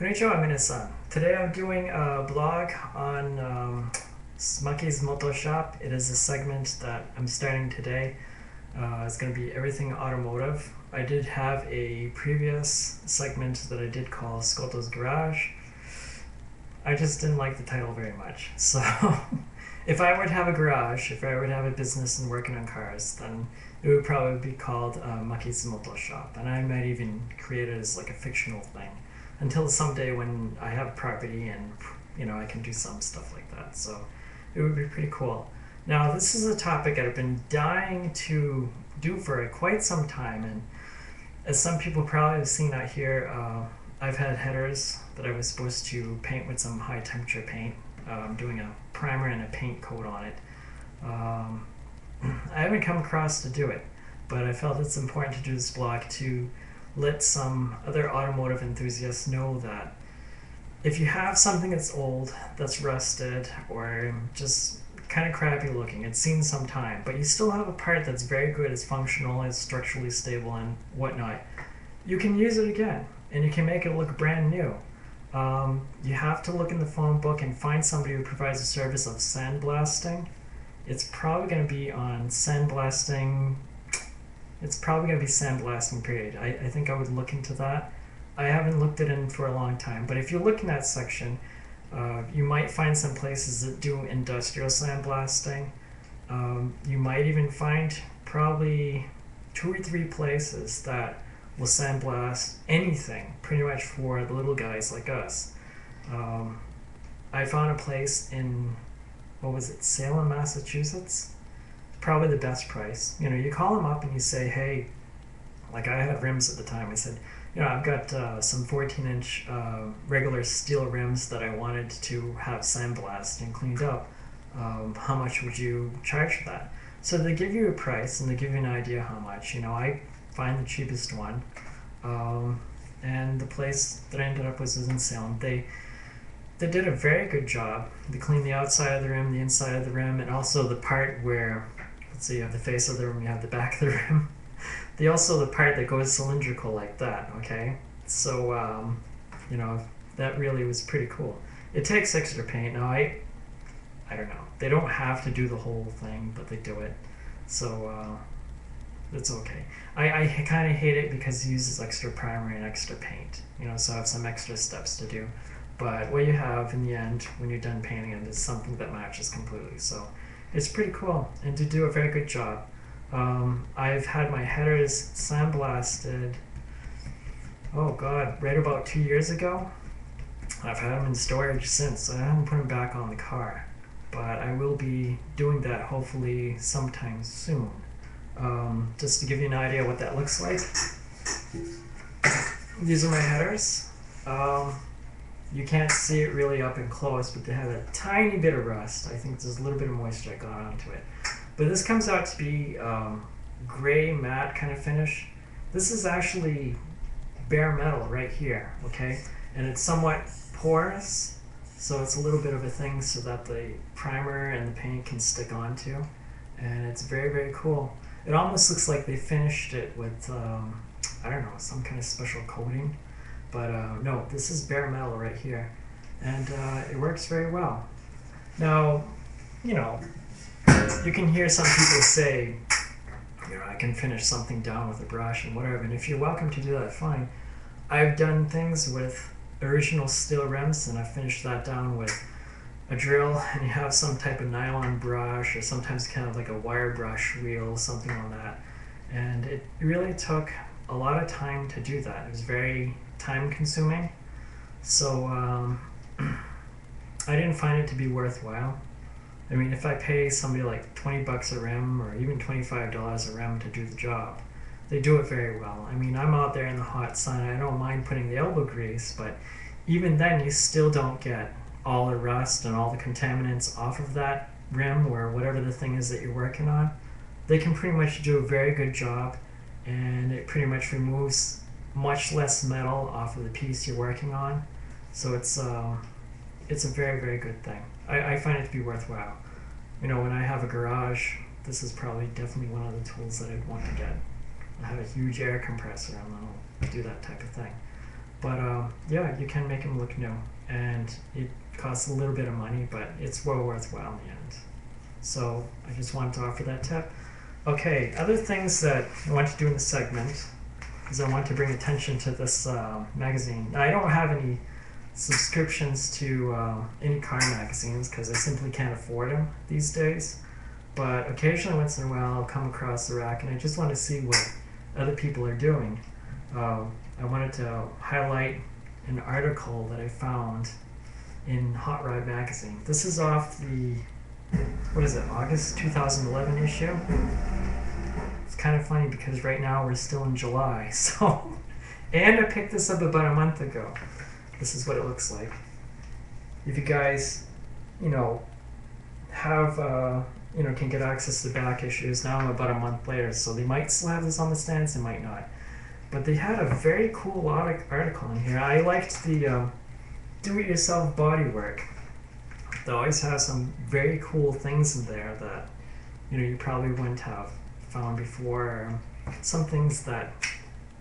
Konnichiwa, minasan. Today I'm doing a blog on Maki's Moto shop. It is a segment that I'm starting today. It's going to be everything automotive. I did have a previous segment that I did call Skoto's Garage. I just didn't like the title very much. So if I were to have a garage, if I were to have a business and working on cars, then it would probably be called Maki's Moto shop. And I might even create it as like a fictional thing until someday when I have property and I can do some stuff like that. So it would be pretty cool. Now this is a topic that I've been dying to do for quite some time, and as some people probably have seen out here, I've had headers that I was supposed to paint with some high temperature paint, doing a primer and a paint coat on it. I haven't come across to do it, but I felt it's important to do this blog to let some other automotive enthusiasts know that if you have something that's old, that's rusted, or just kind of crappy looking, it's seen some time, but you still have a part that's very good, it's functional, it's structurally stable and whatnot, you can use it again and you can make it look brand new. You have to look in the phone book and find somebody who provides a service of sandblasting. It's probably going to be on Sandblasting. It's probably going to be Sandblasting period. I think I would look into that. I haven't looked it in for a long time, but if you look in that section, you might find some places that do industrial sandblasting. You might even find probably 2 or 3 places that will sandblast anything, pretty much for the little guys like us. I found a place in, what was it, Salem, Massachusetts? Probably the best price. You call them up and you say, hey, like I had rims at the time. I said, I've got some 14-inch regular steel rims that I wanted to have sandblasted and cleaned up. How much would you charge for that? So they give you a price and they give you an idea how much. I find the cheapest one. And the place that I ended up with was in Salem. They did a very good job. They cleaned the outside of the rim, the inside of the rim, and also the part where, let's see, you have the face of the rim, you have the back of the rim. The part that goes cylindrical like that, okay? So, that really was pretty cool. It takes extra paint. Now, I don't know. They don't have to do the whole thing, but they do it. So, it's okay. I kind of hate it because it uses extra primer and extra paint, so I have some extra steps to do. But what you have in the end, when you're done painting it, is something that matches completely. So it's pretty cool, and to do a very good job. I've had my headers sandblasted, oh god, right about 2 years ago. I've had them in storage since, so I haven't put them back on the car. But I will be doing that hopefully sometime soon. Just to give you an idea what that looks like. These are my headers. You can't see it really up and close, but they have a tiny bit of rust. I think there's a little bit of moisture got onto it. But this comes out to be gray matte kind of finish. This is actually bare metal right here, okay? And it's somewhat porous, so it's a little bit of a thing so that the primer and the paint can stick onto. And it's very, very cool. It almost looks like they finished it with, I don't know, some kind of special coating. But no, this is bare metal right here, and it works very well. Now, you can hear some people say, I can finish something down with a brush and whatever, and if you're welcome to do that, fine. I've done things with original steel rims, and I've finished that down with a drill, and you have some type of nylon brush, or sometimes kind of like a wire brush wheel, something on that. And it really took a lot of time to do that. It was very time consuming, so I didn't find it to be worthwhile. I mean, if I pay somebody like 20 bucks a rim or even $25 a rim to do the job, they do it very well. I mean, I'm out there in the hot sun, I don't mind putting the elbow grease, but even then you still don't get all the rust and all the contaminants off of that rim or whatever the thing is that you're working on. They can pretty much do a very good job, and it pretty much removes much less metal off of the piece you're working on. So it's a very, very good thing. I find it to be worthwhile. When I have a garage, this is probably definitely one of the tools that I'd want to get. I have a huge air compressor and I'll do that type of thing. But yeah, you can make them look new, and it costs a little bit of money, but it's well worthwhile in the end. So I just wanted to offer that tip. Okay, other things that I want to do in the segment is I want to bring attention to this magazine. Now, I don't have any subscriptions to any car magazines because I simply can't afford them these days. But occasionally, once in a while, I'll come across the rack and I just want to see what other people are doing. I wanted to highlight an article that I found in Hot Rod magazine. This is off the, what is it, August 2011 issue? It's kind of funny because right now we're still in July, so, and I picked this up about a month ago. This is what it looks like. If you guys, have, can get access to back issues, now I'm about a month later, so they might still have this on the stands, they might not. But they had a very cool article in here. I liked the do-it-yourself bodywork. They always have some very cool things in there that you probably wouldn't have found before. Some things that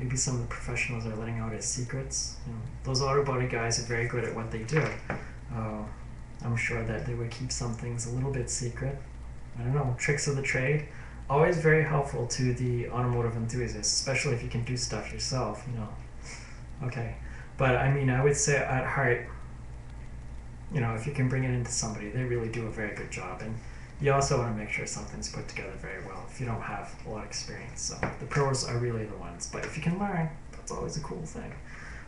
maybe some of the professionals are letting out as secrets. Those auto body guys are very good at what they do. I'm sure that they would keep some things a little bit secret. I don't know, tricks of the trade. Always very helpful to the automotive enthusiasts, especially if you can do stuff yourself, Okay, but I mean, I would say at heart, if you can bring it into somebody, they really do a very good job. And you also want to make sure something's put together very well if you don't have a lot of experience. So the pros are really the ones, but if you can learn, that's always a cool thing.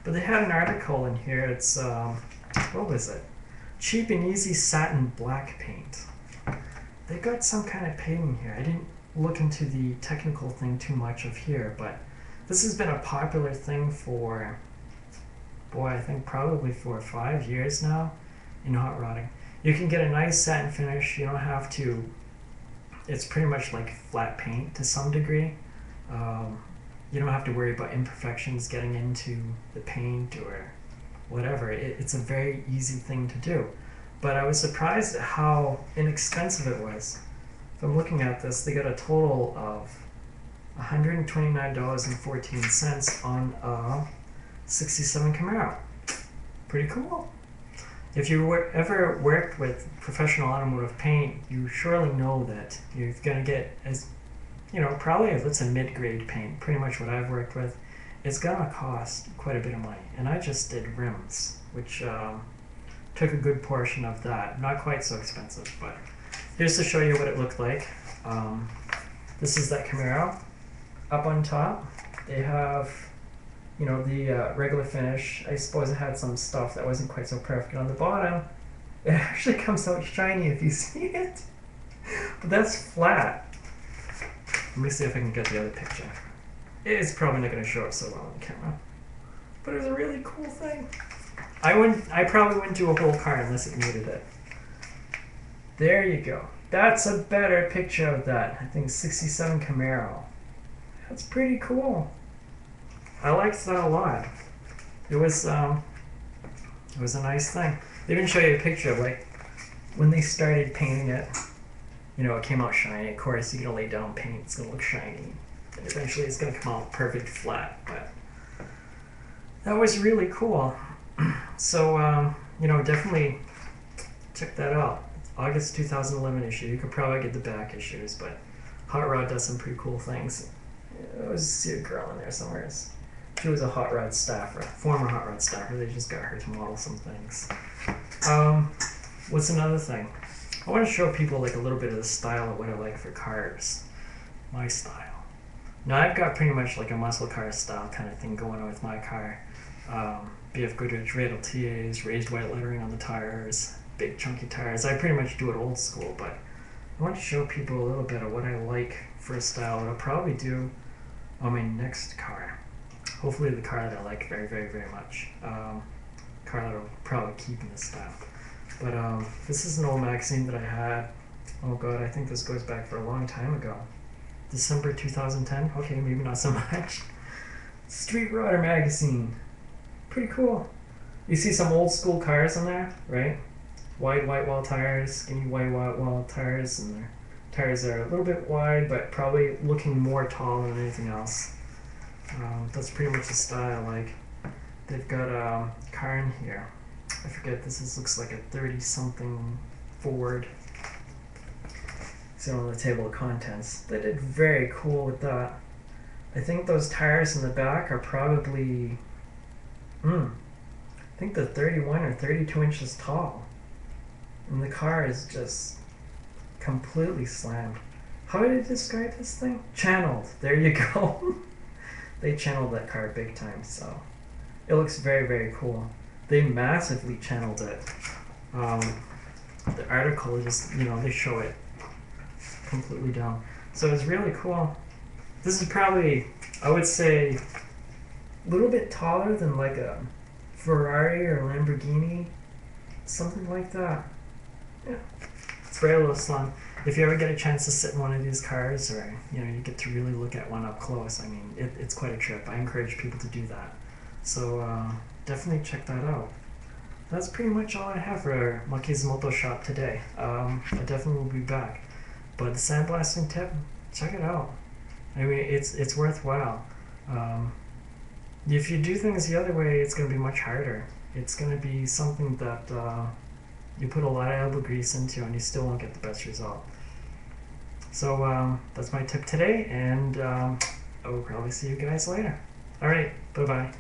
But they had an article in here. It's, what was it? Cheap and easy satin black paint. They got some kind of painting here. I didn't look into the technical thing too much of here, but this has been a popular thing for, I think probably for 5 years now in hot rodding. You can get a nice satin finish. You don't have to, it's pretty much like flat paint to some degree. You don't have to worry about imperfections getting into the paint or whatever. It's a very easy thing to do. But I was surprised at how inexpensive it was. If I'm looking at this, they got a total of $129.14 on a 67 Camaro. Pretty cool. If you ever worked with professional automotive paint, you surely know that you're going to get, probably if it's a mid-grade paint, pretty much what I've worked with, it's going to cost quite a bit of money. And I just did rims, which took a good portion of that. Not quite so expensive, but here's to show you what it looked like. This is that Camaro. Up on top, they have, the regular finish. I suppose it had some stuff that wasn't quite so perfect. On the bottom, it actually comes out shiny if you see it. But that's flat. Let me see if I can get the other picture. It's probably not going to show up so well on the camera. But it was a really cool thing. I probably wouldn't do a whole car unless it needed it. There you go. That's a better picture of that. I think 67 Camaro. That's pretty cool. I liked that a lot. It was a nice thing. They even show you a picture of like when they started painting it. It came out shiny. Of course, you're gonna lay down paint. It's gonna look shiny, and eventually it's gonna come out perfect flat. But that was really cool. So definitely check that out. August 2011 issue. You could probably get the back issues, but Hot Rod does some pretty cool things. I always see a girl in there somewhere. She was a Hot Rod staffer, former Hot Rod staffer. They just got her to model some things. What's another thing? I want to show people like a little bit of the style of what I like for cars. My style. Now I've got pretty much like a muscle car style kind of thing going on with my car. BF Goodrich radial TAs, raised white lettering on the tires, big chunky tires. I pretty much do it old school, but I want to show people a little bit of what I like for a style that I'll probably do on my next car. Hopefully the car that I like very, very, very much. Car that I'll probably keep in this style. But this is an old magazine that I had. Oh god, I think this goes back for a long time ago. December 2010? Okay, maybe not so much. Street Rodder magazine. Pretty cool. You see some old school cars in there, right? Wide white wall tires, skinny white wall tires, and their tires are a little bit wide, but probably looking more tall than anything else. That's pretty much the style I like. they've got a car in here. I forget, looks like a 30 something Ford. It's on the table of contents. They did very cool with that. I think those tires in the back are probably, I think they're 31 or 32 inches tall. And the car is just completely slammed. How did I describe this thing? Channeled. There you go. They channeled that car big time, so it looks very, very cool. They massively channeled it. The article just, they show it completely down. So it's really cool. This is probably, I would say, a little bit taller than like a Ferrari or Lamborghini, something like that. Yeah, it's very low slung. If you ever get a chance to sit in one of these cars, or you get to really look at one up close, I mean, it's quite a trip. I encourage people to do that. So definitely check that out. That's pretty much all I have for Maki's Moto shop today. I definitely will be back. But the sandblasting tip, check it out. I mean, it's worthwhile. If you do things the other way, it's going to be much harder. It's going to be something that you put a lot of elbow grease into, and you still won't get the best result. So that's my tip today, and I will probably see you guys later. All right, bye-bye.